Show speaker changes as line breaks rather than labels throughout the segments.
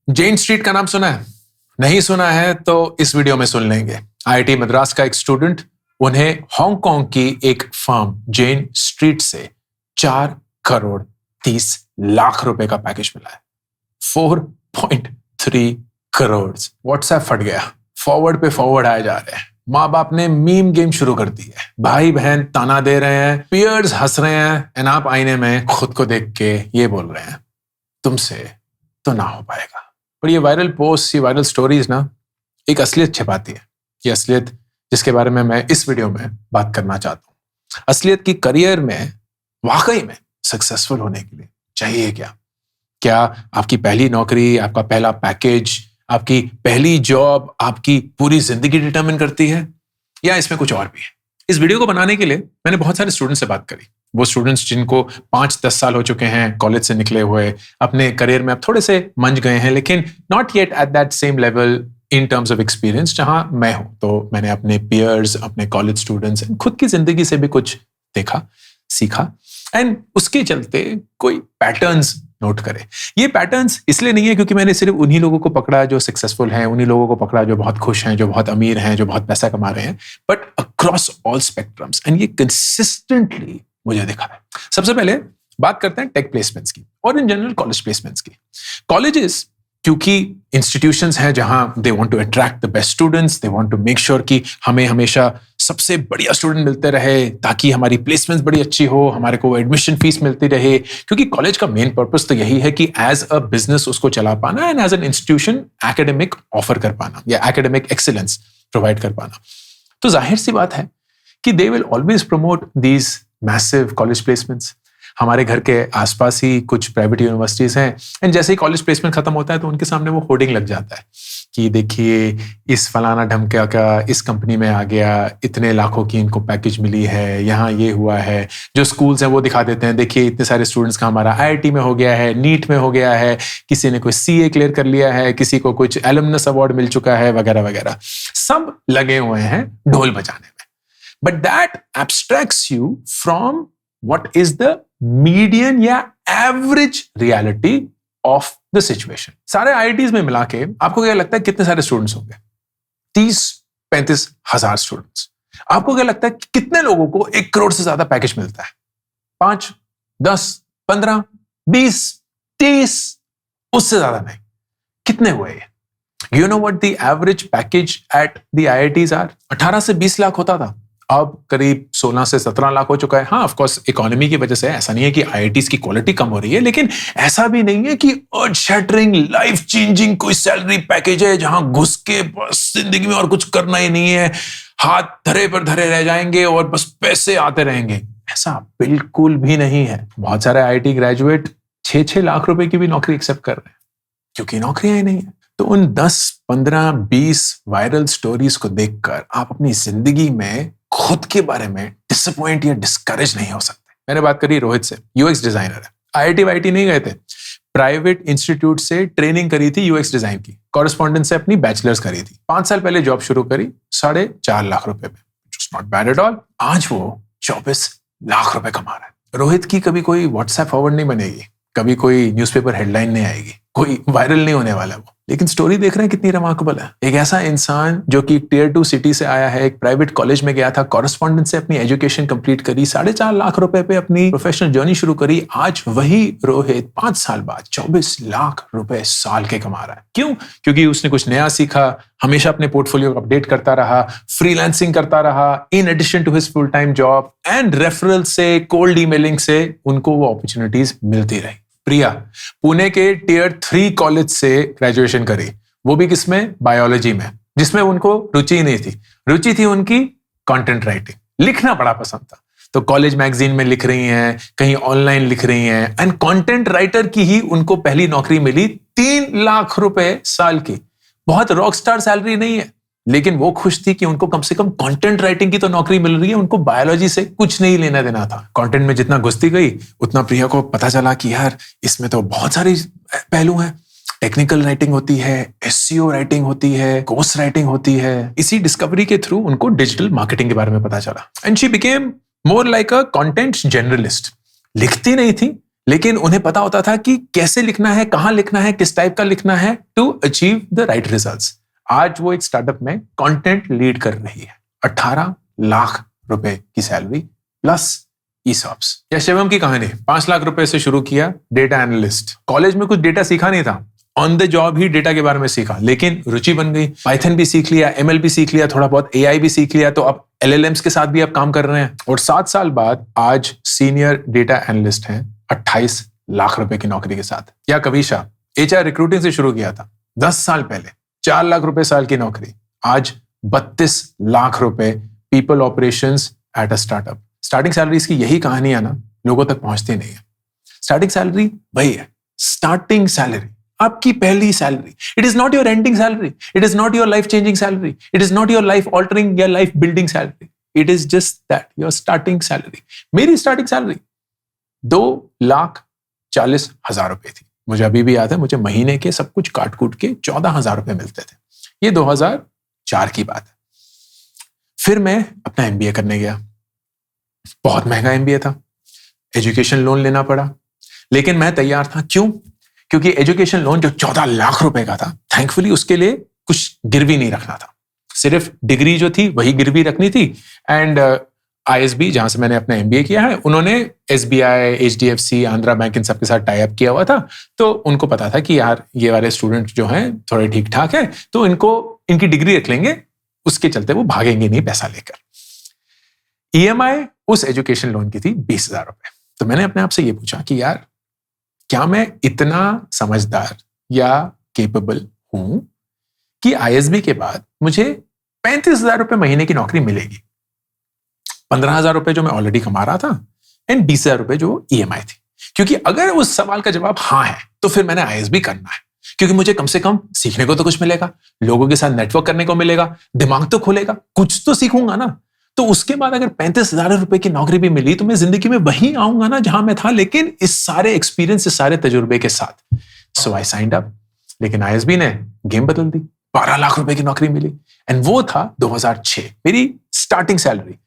जेन street का नाम सुना है? नहीं सुना है तो इस वीडियो में सुन लेंगे। आईआईटी मद्रास का एक स्टूडेंट, उन्हें हांगकांग की एक फर्म जेन स्ट्रीट से 4 करोड़ 30 लाख रुपए का पैकेज मिला है। 4.3 करोड़। व्हाट्सएप फट गया, फॉरवर्ड पे फॉरवर्ड आए जा रहे हैं। माँ बाप ने मीम गेम शुरू कर दी है, भाई बहन ताना दे रहे हैं, पीयर्स हंस रहे हैं, एंड आप आईने में खुद को देख के ये बोल रहे हैं तुमसे तो ना हो पाएगा। पर ये वायरल पोस्ट, ये वायरल स्टोरीज ना एक असलियत छिपाती है। ये असलियत जिसके बारे में मैं इस वीडियो में बात करना चाहता हूँ। असलियत की करियर में वाकई में सक्सेसफुल होने के लिए चाहिए क्या? क्या आपकी पहली नौकरी, आपका पहला पैकेज, आपकी पहली जॉब आपकी पूरी जिंदगी डिटरमिन करती है, या इसमें कुछ और भी है? इस वीडियो को बनाने के लिए मैंने बहुत सारे स्टूडेंट्स से बात करी। वो स्टूडेंट्स जिनको 5-10 साल हो चुके हैं कॉलेज से निकले हुए, अपने करियर में अब थोड़े से मंझ गए हैं, लेकिन not yet at that same level in terms of experience जहां मैं हूं। तो मैंने अपने पीयर्स, अपने कॉलेज स्टूडेंट्स, खुद की जिंदगी से भी कुछ देखा, सीखा, एंड उसके चलते कोई पैटर्न्स नोट करे। ये पैटर्न्स इसलिए नहीं है क्योंकि मैंने सिर्फ उन्हीं लोगों को पकड़ा जो सक्सेसफुल हैं, उन्हीं लोगों को पकड़ा जो बहुत खुश हैं, जो बहुत अमीर हैं, जो बहुत पैसा कमा रहे हैं, but across all spectrums, and ये कंसिस्टेंटली मुझे दिखा है। सबसे पहले बात करते हैं टेक प्लेसमेंट्स की और इन जनरल कॉलेज प्लेसमेंट्स की। कॉलेजेस क्योंकि इंस्टीट्यूशंस हैं जहां they want to attract the best students, they want to make sure कि हमें हमेशा सबसे बढ़िया स्टूडेंट मिलते रहे ताकि हमारी प्लेसमेंट्स बड़ी अच्छी हो, हमारे को एडमिशन फीस मिलती रहे। क्योंकि कॉलेज का मेन पर्पस तो यही है कि एज अ बिजनेस उसको चला पाना, and as an institution academic offer कर पाना या एकेडमिक एक्सीलेंस प्रोवाइड कर पाना। तो जाहिर सी बात है कि they will always promote these massive college placements. हमारे घर के आसपास ही कुछ प्राइवेट यूनिवर्सिटीज हैं, एंड जैसे ही कॉलेज प्लेसमेंट खत्म होता है तो उनके सामने वो होर्डिंग लग जाता है कि देखिए इस फलाना ढमका का इस कंपनी में आ गया, इतने लाखों की इनको पैकेज मिली है, यहाँ ये हुआ है। जो स्कूल्स हैं वो दिखा देते हैं, देखिए इतने सारे स्टूडेंट्स का हमारा आईआईटी में हो गया है, नीट में हो गया है, किसी ने कोई सीए क्लियर कर लिया है, किसी को कुछ एलुमनस अवार्ड मिल चुका है, वगैरह वगैरह। सब लगे हुए हैं ढोल बजाने में। But that abstracts you from what is the median या average reality of the situation. सारे आईआईटीज में मिला के आपको क्या लगता है कितने सारे स्टूडेंट्स होंगे? 30-35 हजार स्टूडेंट्स। आपको क्या लगता है कि कितने लोगों को 1 करोड़ से ज्यादा पैकेज मिलता है? 5, 10, 15, 20, 30? उससे ज्यादा नहीं। कितने हुए ये? You know what the average package at the IITs are? 18 से 20 लाख होता था, अब करीब 16 से 17 लाख हो चुका है। हाँ, ऑफ कोर्स इकोनॉमी की वजह से ऐसा नहीं है कि आईआईटीज की क्वालिटी कम हो रही है, लेकिन ऐसा भी नहीं है कि अर्थ शैटरिंग, लाइफ चेंजिंग कोई सैलरी पैकेज है जहां घुस के बस जिंदगी में और कुछ करना ही नहीं है, हाथ धरे पर धरे रह जाएंगे और बस पैसे आते रहेंगे। ऐसा बिल्कुल भी नहीं है। बहुत सारे आईआईटी ग्रेजुएट 6-6 लाख रुपए की भी नौकरी एक्सेप्ट कर रहे हैं क्योंकि नौकरियां ही नहीं है। तो उन 10, 15, 20 वायरल स्टोरीज को देखकर आप अपनी जिंदगी में खुद के बारे में डिसअपॉइंट या डिस्करेज नहीं हो सकते। मैंने बात करी रोहित से, यूएक्स डिजाइनर है। आईआईटी वाईटी नहीं गए थे, प्राइवेट इंस्टीट्यूट से ट्रेनिंग करी थी यूएक्स डिजाइन की, कॉरेस्पॉन्डेंस से अपनी बैचलर्स करी थी। 5 साल पहले जॉब शुरू करी 4.5 लाख रुपए में, नॉट बैड एट ऑल। आज वो 24 लाख रुपए कमा रहा है। रोहित की कभी कोई व्हाट्सएप फॉरवर्ड नहीं बनेगी, कभी कोई न्यूज़पेपर हेडलाइन नहीं आएगी, कोई वायरल नहीं होने वाला वो, लेकिन स्टोरी देख रहे हैं कितनी रिमार्केबल है। एक ऐसा इंसान जो कि टियर 2 सिटी से आया है, एक प्राइवेट कॉलेज में गया था, कॉरेस्पॉन्डेंस से अपनी एजुकेशन कंप्लीट करी, 4.5 लाख रुपए पे अपनी प्रोफेशनल जर्नी शुरू करी। आज वही रोहित 5 साल बाद 24 लाख रुपए साल के कमा रहा है। क्यों? क्योंकि उसने कुछ नया सीखा, हमेशा अपने पोर्टफोलियो को अपडेट करता रहा, फ्रीलांसिंग करता रहा in addition to his full time job, and referral से, कोल्ड ईमेलिंग से उनको वो अपॉर्चुनिटीज मिलती रही। प्रिया पुणे के टियर 3 कॉलेज से ग्रेजुएशन करी, वो भी किसमें? बायोलॉजी में, जिसमें उनको रुचि नहीं थी। रुचि थी उनकी कंटेंट राइटिंग, लिखना बड़ा पसंद था। तो कॉलेज मैगजीन में लिख रही हैं, कहीं ऑनलाइन लिख रही हैं, एंड कंटेंट राइटर की ही उनको पहली नौकरी मिली 3 लाख रुपए साल की। बहुत रॉकस्टार सैलरी नहीं है, लेकिन वो खुश थी कि उनको कम से कम कंटेंट राइटिंग की तो नौकरी मिल रही है, उनको बायोलॉजी से कुछ नहीं लेना देना था। कंटेंट में जितना घुसती गई उतना प्रिया को पता चला कि यार इसमें तो बहुत सारे पहलू हैं। टेक्निकल राइटिंग होती है, एसईओ राइटिंग होती है, कोर्स राइटिंग होती है। इसी डिस्कवरी के थ्रू उनको डिजिटल मार्केटिंग के बारे में पता चला, and she became more like a content journalist. लिखती नहीं थी, लेकिन उन्हें पता होता था कि कैसे लिखना है, कहां लिखना है, किस टाइप का लिखना है to achieve the right results. आज वो एक स्टार्टअप में कंटेंट लीड कर रही है। 18 लाख रुपए की सैलरी प्लस ESOPs। या शिवम की कहानी, 5 लाख रुपए से शुरू किया, डेटा एनालिस्ट। कॉलेज में कुछ डेटा सीखा नहीं था, on the job he data के बारे में सीखा, लेकिन रुचि बन गई। पाइथन भी सीख लिया, ML भी सीख लिया, थोड़ा बहुत AI भी सीख लिया, तो अब LLMs के साथ भी अब काम कर रहे हैं। और 7 साल बाद आज सीनियर डेटा एनालिस्ट हैं, 28 लाख रुपए की नौकरी के साथ। या कविशा, HR रिक्रूटिंग से शुरू किया था 10 साल पहले, 4 लाख रुपए साल की नौकरी, आज 32 लाख रुपए people operations at a startup. Starting salaries की यही कहानियां ना लोगों तक पहुंचती नहीं है। स्टार्टिंग सैलरी वही है, स्टार्टिंग सैलरी, आपकी पहली सैलरी। It is not your ending salary, it is not your life changing salary, it is not your life altering या life building salary, it is just that your starting salary. मेरी starting salary 2,40,000 रुपए थी। मुझे अभी भी याद है, मुझे महीने के सब कुछ काट कूट के 14,000 रुपए मिलते थे। ये 2004 की बात है। फिर मैं अपना MBA करने गया। बहुत महंगा MBA था, एजुकेशन लोन लेना पड़ा, लेकिन मैं तैयार था। क्यों? क्योंकि एजुकेशन लोन जो 14 लाख रुपए का था, थैंकफुली उसके लिए कुछ गिरवी नहीं रखना था, सिर्फ डिग्री जो थी वही गिरवी रखनी थी। एंड ISB, जहां से मैंने अपना MBA किया है, उन्होंने SBI, HDFC, आंध्रा बैंक, इन सबके साथ टाई अप किया हुआ था। तो उनको पता था कि यार ये वाले स्टूडेंट जो हैं थोड़े ठीक ठाक है, तो इनकी डिग्री रख लेंगे, उसके चलते वो भागेंगे नहीं पैसा लेकर। EMI उस एजुकेशन लोन की थी 20,000 रुपए। तो मैंने अपने आप से ये पूछा कि यार क्या मैं इतना समझदार या केपेबल हूं कि ISB के बाद मुझे 35,000 रुपए महीने की नौकरी मिलेगी। 15,000 रुपए जो मैं ऑलरेडी कमा रहा था एंड 20,000 रुपए जो EMI थी। क्योंकि अगर उस सवाल का जवाब हाँ है तो फिर मैंने ISB करना है, क्योंकि मुझे कम से कम सीखने को तो कुछ मिलेगा, लोगों के साथ नेटवर्क करने को मिलेगा, दिमाग तो खुलेगा, कुछ तो सीखूंगा ना। तो उसके बाद अगर 35,000 रुपए की नौकरी भी मिली तो मैं जिंदगी में वहीं आऊंगा ना जहां मैं था, लेकिन इस सारे एक्सपीरियंस, इस सारे तजुर्बे के साथ। सो आई साइंड अप। लेकिन ISB ने गेम बदल दी, 12 लाख रुपए की नौकरी मिली एंड वो था 2006, मेरी स्टार्टिंग सैलरी।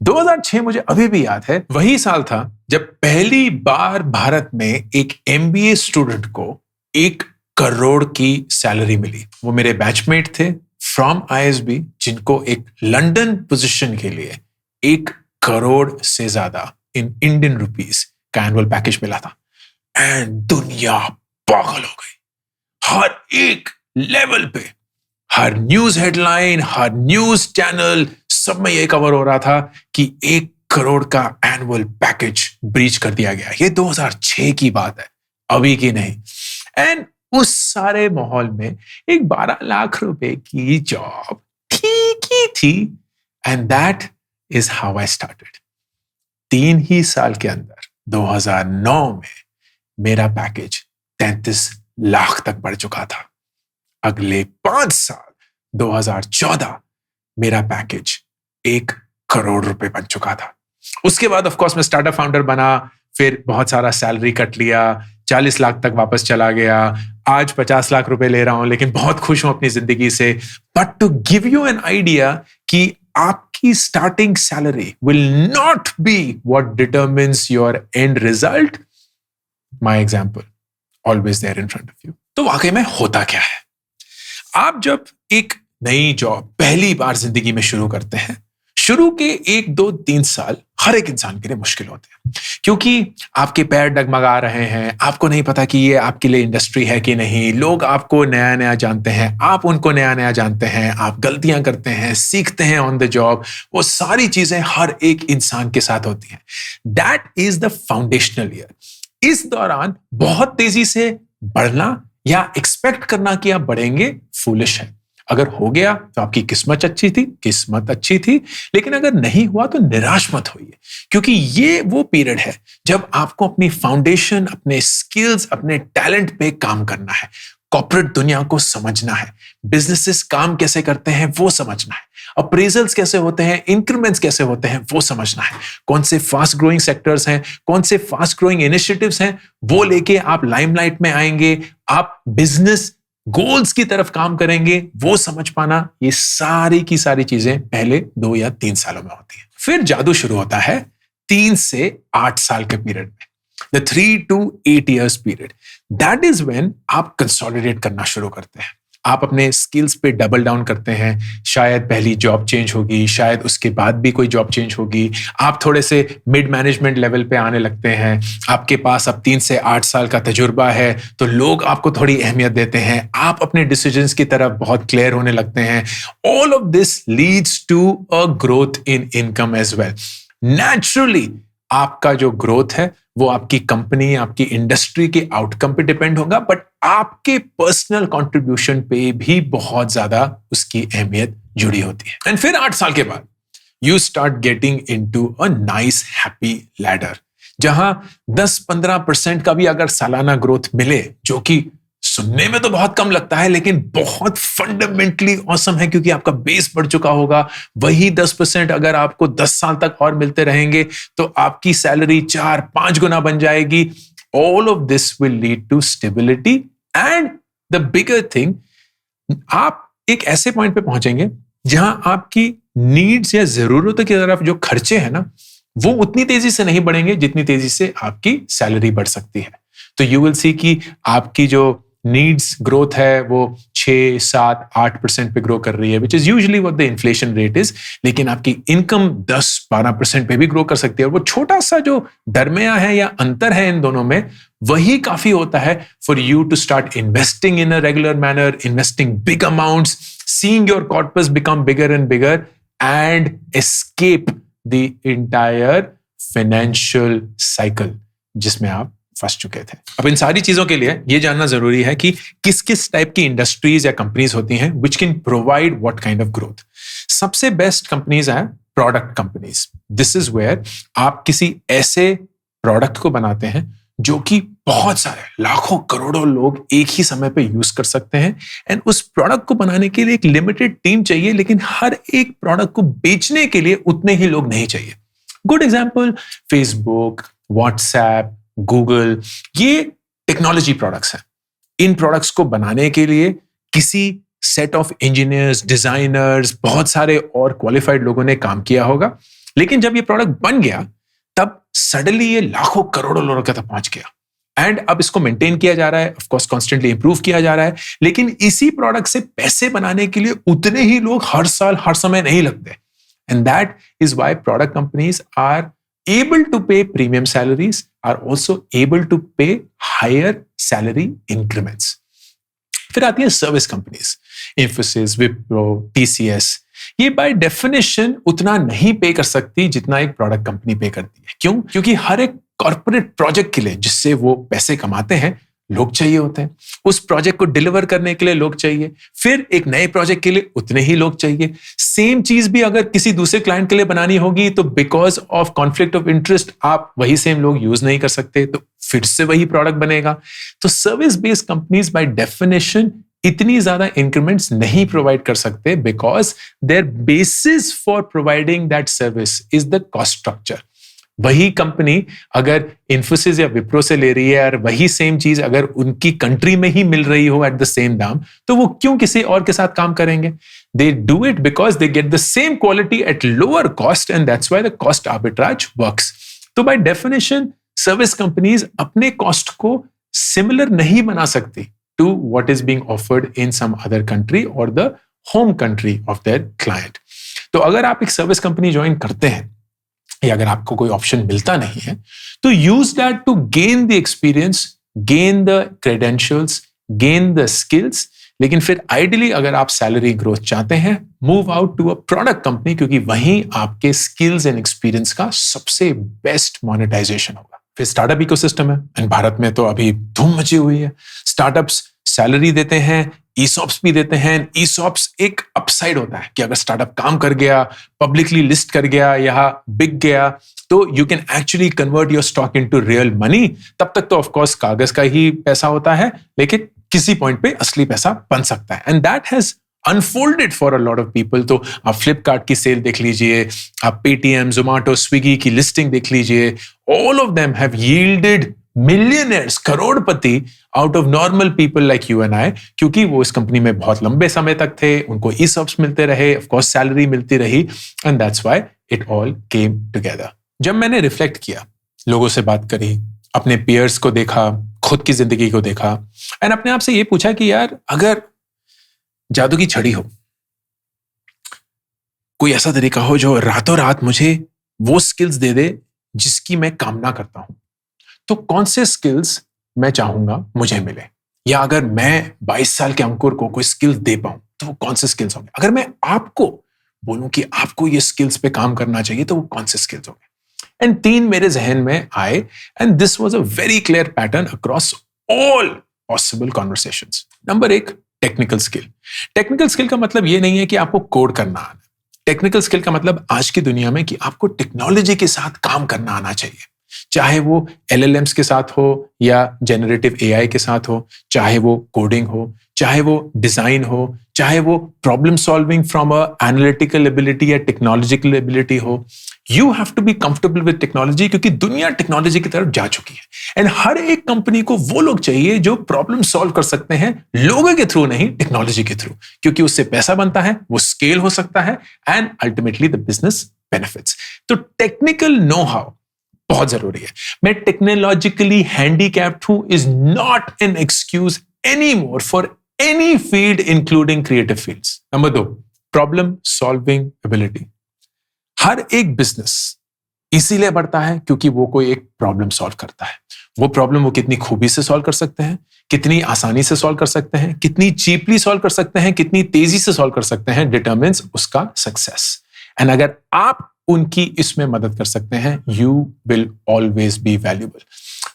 2006 मुझे अभी भी याद है, वही साल था जब पहली बार भारत में एक MBA स्टूडेंट को 1 करोड़ की सैलरी मिली। वो मेरे बैचमेट थे फ्रॉम ISB, जिनको एक लंदन पोजीशन के लिए 1 करोड़ से ज्यादा इन इंडियन रुपीस का एनुअल पैकेज मिला था। एंड दुनिया पागल हो गई। हर एक लेवल पे, हर न्यूज हेडलाइन, हर न्यूज चैनल, सब में यह कवर हो रहा था कि 1 करोड़ का एनुअल पैकेज ब्रीच कर दिया गया। ये 2006 की बात है, अभी की नहीं। एंड उस सारे माहौल में एक 12 लाख रुपए की जॉब ठीक ही थी। And that is how I started. 3 ही साल के अंदर 2009 में मेरा पैकेज 33 लाख तक बढ़ चुका था। अगले 5 साल 2014 मेरा पैकेज 1 करोड़ रुपए बन चुका था। उसके बाद ऑफ कोर्स मैं स्टार्टअप फाउंडर बना, फिर बहुत सारा सैलरी कट लिया, 40 लाख तक वापस चला गया। आज 50 लाख रुपए ले रहा हूं, लेकिन बहुत खुश हूं अपनी जिंदगी से। But to give you an idea कि आपकी starting salary will not be what determines your end result, my example always there in front of you. तो वाकई में होता क्या है? आप जब एक नई जॉब पहली बार जिंदगी में शुरू करते हैं, शुरू के 1, 2, 3 साल हर एक इंसान के लिए मुश्किल होते हैं, क्योंकि आपके पैर डगमगा रहे हैं, आपको नहीं पता कि ये आपके लिए इंडस्ट्री है कि नहीं, लोग आपको नया नया जानते हैं, आप उनको नया नया जानते हैं, आप गलतियां करते हैं, सीखते हैं ऑन द जॉब। वो सारी चीजें हर एक इंसान के साथ होती हैं। That is the foundational year. इस दौरान बहुत तेजी से बढ़ना या एक्सपेक्ट करना कि आप बढ़ेंगे फूलिश है। अगर हो गया तो आपकी किस्मत अच्छी थी, लेकिन अगर नहीं हुआ तो निराश मत होइए, क्योंकि ये वो पीरियड है जब आपको अपनी फाउंडेशन, अपने स्किल्स, अपने टैलेंट पे काम करना है। कॉर्पोरेट दुनिया को समझना है, बिजनेसेस काम कैसे करते हैं वो समझना है, अप्रेजल्स कैसे होते हैं, इंक्रीमेंट्स कैसे होते हैं वो समझना है, कौन से फास्ट ग्रोइंग सेक्टर्स हैं, कौन से फास्ट ग्रोइंग इनिशिएटिव्स हैं, वो लेके आप लाइमलाइट में आएंगे, आप बिजनेस गोल्स की तरफ काम करेंगे, वो समझ पाना। ये सारी की सारी चीजें पहले 2 या 3 सालों में होती है। फिर जादू शुरू होता है 3 से 8 साल के पीरियड में। The 3 to 8 years period, that is when आप कंसोलिडेट करना शुरू करते हैं। आप अपने स्किल्स पे डबल डाउन करते हैं। शायद पहली जॉब चेंज होगी, शायद उसके बाद भी कोई जॉब चेंज होगी। आप थोड़े से मिड मैनेजमेंट लेवल पे आने लगते हैं। आपके पास अब 3 से 8 साल का तजुर्बा है, तो लोग आपको थोड़ी अहमियत देते हैं। आप अपने डिसीजंस की तरफ बहुत क्लियर होने लगते हैं। All of this leads to a growth in income as well. Naturally आपका जो ग्रोथ है वो आपकी कंपनी, आपकी इंडस्ट्री के आउटकम पे डिपेंड होगा, बट आपके पर्सनल कंट्रीब्यूशन पे भी बहुत ज्यादा उसकी अहमियत जुड़ी होती है। एंड फिर 8 साल के बाद you start getting into a nice happy ladder, जहां 10-15% का भी अगर सालाना ग्रोथ मिले, जो कि सुनने में तो बहुत कम लगता है लेकिन बहुत फंडामेंटली ऑसम है, क्योंकि आपका बेस बढ़ चुका होगा। वही 10% अगर आपको 10 साल तक और मिलते रहेंगे तो आपकी सैलरी 4-5 गुना बन जाएगी। All of this will lead to stability and the bigger thing, आप एक ऐसे पॉइंट पे पहुंचेंगे जहां आपकी नीड्स या जरूरतों की तरफ जो खर्चे हैं ना, वो उतनी तेजी से नहीं बढ़ेंगे जितनी तेजी से आपकी सैलरी बढ़ सकती है। तो यू विल सी कि आपकी जो नीड्स ग्रोथ है वो 6, 7, 8% पे ग्रो कर रही है, which is usually what the inflation rate is. लेकिन आपकी इनकम 10-12% पे भी ग्रो कर सकती है। और वो छोटा सा जो दरमिया है या अंतर है इन दोनों में, वही काफी होता है for you to start investing in a regular manner, investing big amounts, seeing your corpus become bigger and bigger and escape the entire financial cycle जिसमें आप फंस चुके थे। अब इन सारी चीजों के लिए ये जानना जरूरी है कि किस किस टाइप की इंडस्ट्रीज या कंपनीज होती हैं which can provide what kind of growth. सबसे बेस्ट कंपनीज हैं product companies. This is where आप किसी ऐसे प्रोडक्ट को बनाते हैं जो कि बहुत सारे लाखों करोड़ों लोग एक ही समय पे यूज कर सकते हैं। एंड उस प्रोडक्ट को बनाने के लिए एक लिमिटेड टीम चाहिए, लेकिन हर एक प्रोडक्ट को बेचने के लिए उतने ही लोग नहीं चाहिए। Good example Facebook, WhatsApp, Google, ये टेक्नोलॉजी प्रोडक्ट्स हैं। इन प्रोडक्ट्स को बनाने के लिए किसी सेट ऑफ इंजीनियर्स, डिजाइनर्स, बहुत सारे और क्वालिफाइड लोगों ने काम किया होगा। लेकिन जब ये प्रोडक्ट बन गया तब सडनली ये लाखों करोड़ों लोगों तक पहुंच गया। एंड अब इसको मेंटेन किया जा रहा है, ऑफ कोर्स कॉन्स्टेंटली इंप्रूव किया जा रहा है, लेकिन इसी प्रोडक्ट से पैसे बनाने के लिए उतने ही लोग हर साल हर समय नहीं लगते। And that is why product companies are able to pay premium salaries, are also able to pay higher salary increments. फिर आती है service companies, Infosys, Wipro, TCS. ये बाय डेफिनेशन उतना नहीं पे कर सकती जितना एक प्रोडक्ट कंपनी पे करती है। क्यों? क्योंकि हर एक कॉर्पोरेट प्रोजेक्ट के लिए जिससे वो पैसे कमाते हैं लोग चाहिए होते हैं। उस प्रोजेक्ट को डिलीवर करने के लिए लोग चाहिए, फिर एक नए प्रोजेक्ट के लिए उतने ही लोग चाहिए। सेम चीज भी अगर किसी दूसरे क्लाइंट के लिए बनानी होगी तो because of conflict of interest आप वही सेम लोग यूज नहीं कर सकते, तो फिर से वही प्रोडक्ट बनेगा। तो service based companies by definition इतनी ज्यादा इंक्रीमेंट्स नहीं प्रोवाइड कर सकते because their basis for providing that service is the cost structure. वही कंपनी अगर इन्फोसिस या विप्रो से ले रही है और वही सेम चीज अगर उनकी कंट्री में ही मिल रही हो एट द सेम दाम, तो वो क्यों किसी और के साथ काम करेंगे? They do it because they get the same quality at lower cost and that's why the cost arbitrage works. तो बाय डेफिनेशन सर्विस कंपनीज अपने कॉस्ट को सिमिलर नहीं बना सकती to what is being offered in some other country और the home country of their client. तो अगर आप एक सर्विस कंपनी ज्वाइन करते हैं या अगर आपको कोई ऑप्शन मिलता नहीं है, तो use that to gain the experience, gain the credentials, gain the skills. लेकिन फिर आइडियली अगर आप सैलरी ग्रोथ चाहते हैं, move out to a product company, क्योंकि वहीं आपके स्किल्स एंड एक्सपीरियंस का सबसे बेस्ट मोनेटाइजेशन होगा। फिर स्टार्टअप इकोसिस्टम है, एंड भारत में तो अभी धूम मची हुई है। स्टार्टअप्स सैलरी देते हैं, ईसॉप्स भी देते हैं। ईसॉप्स एक अपसाइड होता है कि अगर स्टार्टअप काम कर गया, पब्लिकली लिस्ट कर गया या बिक गया, तो you can actually convert your stock into real money. तब तक तो ऑफ कोर्स कागज का ही पैसा होता है, लेकिन किसी पॉइंट पे असली पैसा बन सकता है। And that has unfolded for a lot of people. तो आप फ्लिपकार्ट की सेल देख लीजिए, आप पेटीएम, जोमैटो, स्विगी की लिस्टिंग देख लीजिए। All of them have yielded millionaires, Crorepati out of normal people like you and I, क्योंकि वो इस कंपनी में बहुत लंबे समय तक थे, उनको ईसॉप्स मिलते रहे, ऑफ कोर्स सैलरी मिलती रही, and that's why it all came together. जब मैंने रिफ्लेक्ट किया, लोगों से बात करी, अपने पियर्स को देखा, खुद की जिंदगी को देखा, एंड अपने आप से ये पूछा कि यार अगर जादू की छड़ी हो, कोई ऐसा तरीका हो जो रातों रात मुझे वो स्किल्स दे दे जिसकी मैं कामना करता हूं, तो कौन से स्किल्स मैं चाहूंगा मुझे मिले? या अगर मैं 22 साल के अंकुर को कोई स्किल्स दे पाऊं तो वो कौन से स्किल्स होंगे? अगर मैं आपको बोलूं कि आपको ये स्किल्स पे काम करना चाहिए तो वो कौन से स्किल्स होंगे? एंड 3 मेरे जहन में आए, and this was a very clear pattern across all possible conversations. Number 1, technical skill. Technical skill का मतलब ये नहीं है कि आपको कोड करना आना। टेक्निकल स्किल का मतलब आज की दुनिया में कि आपको टेक्नोलॉजी के साथ काम करना आना चाहिए, चाहे वो LLMs के साथ हो या जनरेटिव AI के साथ हो, चाहे वो कोडिंग हो, चाहे वो डिजाइन हो, चाहे वो problem solving from a analytical ability या टेक्नोलॉजिकल एबिलिटी हो। You have to be comfortable with technology, क्योंकि दुनिया टेक्नोलॉजी की तरफ जा चुकी है। एंड हर एक कंपनी को वो लोग चाहिए जो प्रॉब्लम सॉल्व कर सकते हैं लोगों के थ्रू नहीं, टेक्नोलॉजी के थ्रू, क्योंकि उससे पैसा बनता है, वो स्केल हो सकता है, and ultimately the business benefits. तो टेक्निकल नो हाउ बहुत जरूरी है। मैं टेक्नोलॉजिकली हैंडीकैप्ड हूं is not an excuse any more for any field including creative fields. Number 2, problem solving ability. हर एक बिजनेस इसीलिए बढ़ता है क्योंकि वो कोई एक प्रॉब्लम सॉल्व करता है। वो प्रॉब्लम वो कितनी खूबी से सॉल्व कर सकते हैं, कितनी आसानी से सॉल्व कर सकते हैं, कितनी चीपली सॉल्व कर सकते हैं, कितनी तेजी से सॉल्व कर सकते हैं, डिटरमिन्स उसका सक्सेस। एंड अगर आप उनकी इसमें मदद कर सकते हैं, you will always be valuable.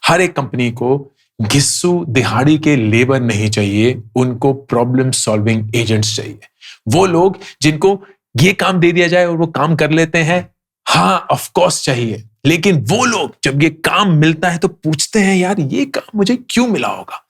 हर एक कंपनी को घिस्सू दिहाड़ी के लेबर नहीं चाहिए, उनको प्रॉब्लम सॉल्विंग एजेंट्स चाहिए। वो लोग जिनको ये काम दे दिया जाए और वो काम कर लेते हैं, हाँ ऑफ कोर्स चाहिए, लेकिन वो लोग जब ये काम मिलता है तो पूछते हैं यार ये काम मुझे क्यों मिला होगा,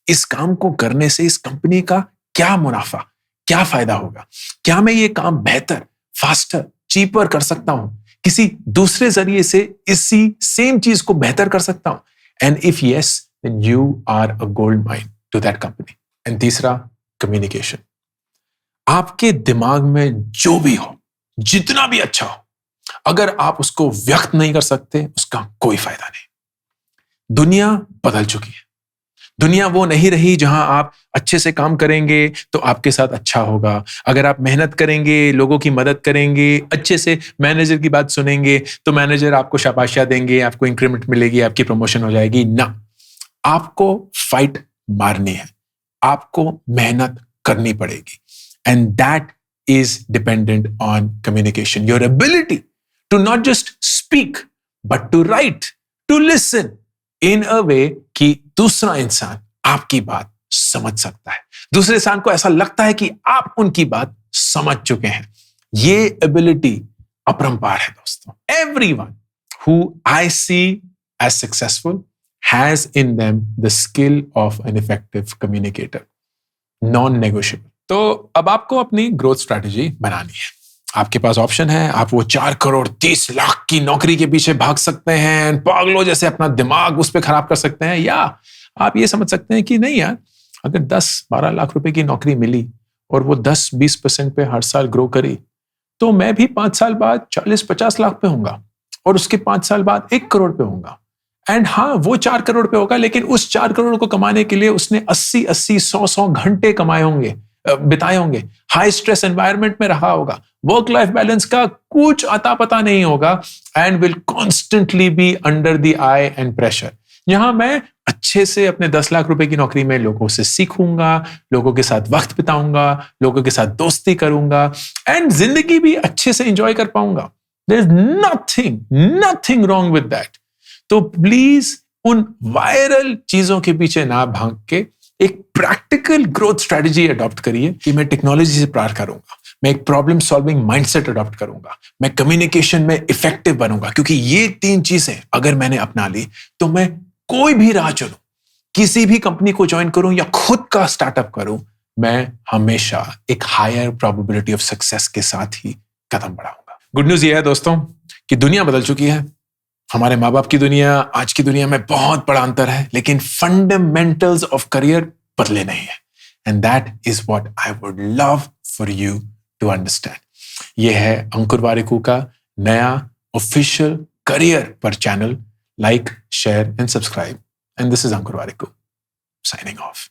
इस काम को करने से इस कंपनी का क्या मुनाफा, क्या फायदा होगा, क्या मैं ये काम बेहतर, फास्टर, चीपर कर सकता हूं, किसी दूसरे जरिए से इसी सेम चीज को बेहतर कर सकता हूं। And if yes, then you are a gold mine to that company. And तीसरा, कम्युनिकेशन। आपके दिमाग में जो भी हो, जितना भी अच्छा हो, अगर आप उसको व्यक्त नहीं कर सकते, उसका कोई फायदा नहीं। दुनिया बदल चुकी है। दुनिया वो नहीं रही जहां आप अच्छे से काम करेंगे तो आपके साथ अच्छा होगा, अगर आप मेहनत करेंगे, लोगों की मदद करेंगे, अच्छे से मैनेजर की बात सुनेंगे तो मैनेजर आपको शाबाशियां देंगे, आपको इंक्रीमेंट मिलेगी, आपकी प्रमोशन हो जाएगी। ना, आपको फाइट मारनी है, आपको मेहनत करनी पड़ेगी। And that is dependent on communication, your ability to not just speak but to write, to listen in a way कि दूसरा इंसान आपकी बात समझ सकता है, दूसरे इंसान को ऐसा लगता है कि आप उनकी बात समझ चुके हैं। ये एबिलिटी अपरंपार है दोस्तों। Everyone who I see as successful has in them the skill of an effective communicator, non-negotiable। तो अब आपको अपनी ग्रोथ स्ट्रैटेजी बनानी है। आपके पास ऑप्शन है, आप वो 4 करोड़ 30 लाख की नौकरी के पीछे भाग सकते हैं, पागलों जैसे अपना दिमाग उस पर खराब कर सकते हैं, या आप ये समझ सकते हैं कि नहीं यार, अगर 10-12 लाख रुपए की नौकरी मिली और वो 10-20% पे हर साल ग्रो करी तो मैं भी 5 साल बाद 40-50 लाख पे होऊंगा और उसके 5 साल बाद 1 करोड़ पे होऊंगा। एंड हाँ, वो 4 करोड़ पे होगा, लेकिन उस 4 करोड़ को कमाने के लिए उसने 80-80, 100-100 घंटे कमाए होंगे, बिताए होंगे, हाई स्ट्रेस एनवायरनमेंट में रहा होगा, वर्क लाइफ बैलेंस का कुछ अता पता नहीं होगा, and will constantly be under the I and pressure. यहां मैं अच्छे से अपने 10 लाख रुपए की नौकरी में लोगों से सीखूंगा, लोगों के साथ वक्त बिताऊंगा, लोगों के साथ दोस्ती करूंगा, एंड जिंदगी भी अच्छे से एंजॉय कर पाऊंगा। There is nothing wrong with that. तो प्लीज उन वायरल चीजों के पीछे ना भाग के एक प्रैक्टिकल ग्रोथ स्ट्रेटजी अडॉप्ट करिए कि मैं टेक्नोलॉजी से प्यार करूंगा, मैं एक प्रॉब्लम सॉल्विंग माइंडसेट अडॉप्ट करूंगा, मैं कम्युनिकेशन में इफेक्टिव बनूंगा, क्योंकि ये 3 चीजें अगर मैंने अपना ली तो मैं कोई भी राह चुनूं, किसी भी कंपनी को ज्वाइन करूं या खुद का स्टार्टअप करूं, मैं हमेशा एक हायर प्रोबेबिलिटी ऑफ सक्सेस के साथ ही कदम बढ़ाऊंगा। गुड न्यूज ये है दोस्तों कि दुनिया बदल चुकी है। हमारे माँ बाप की दुनिया, आज की दुनिया में बहुत बड़ा अंतर है, लेकिन फंडामेंटल्स ऑफ करियर बदले नहीं है। And that is what I would love for you to understand. ये है अंकुर वारिकू का नया ऑफिशियल करियर पर channel like, share, and subscribe. And this is Ankur Warikoo signing off.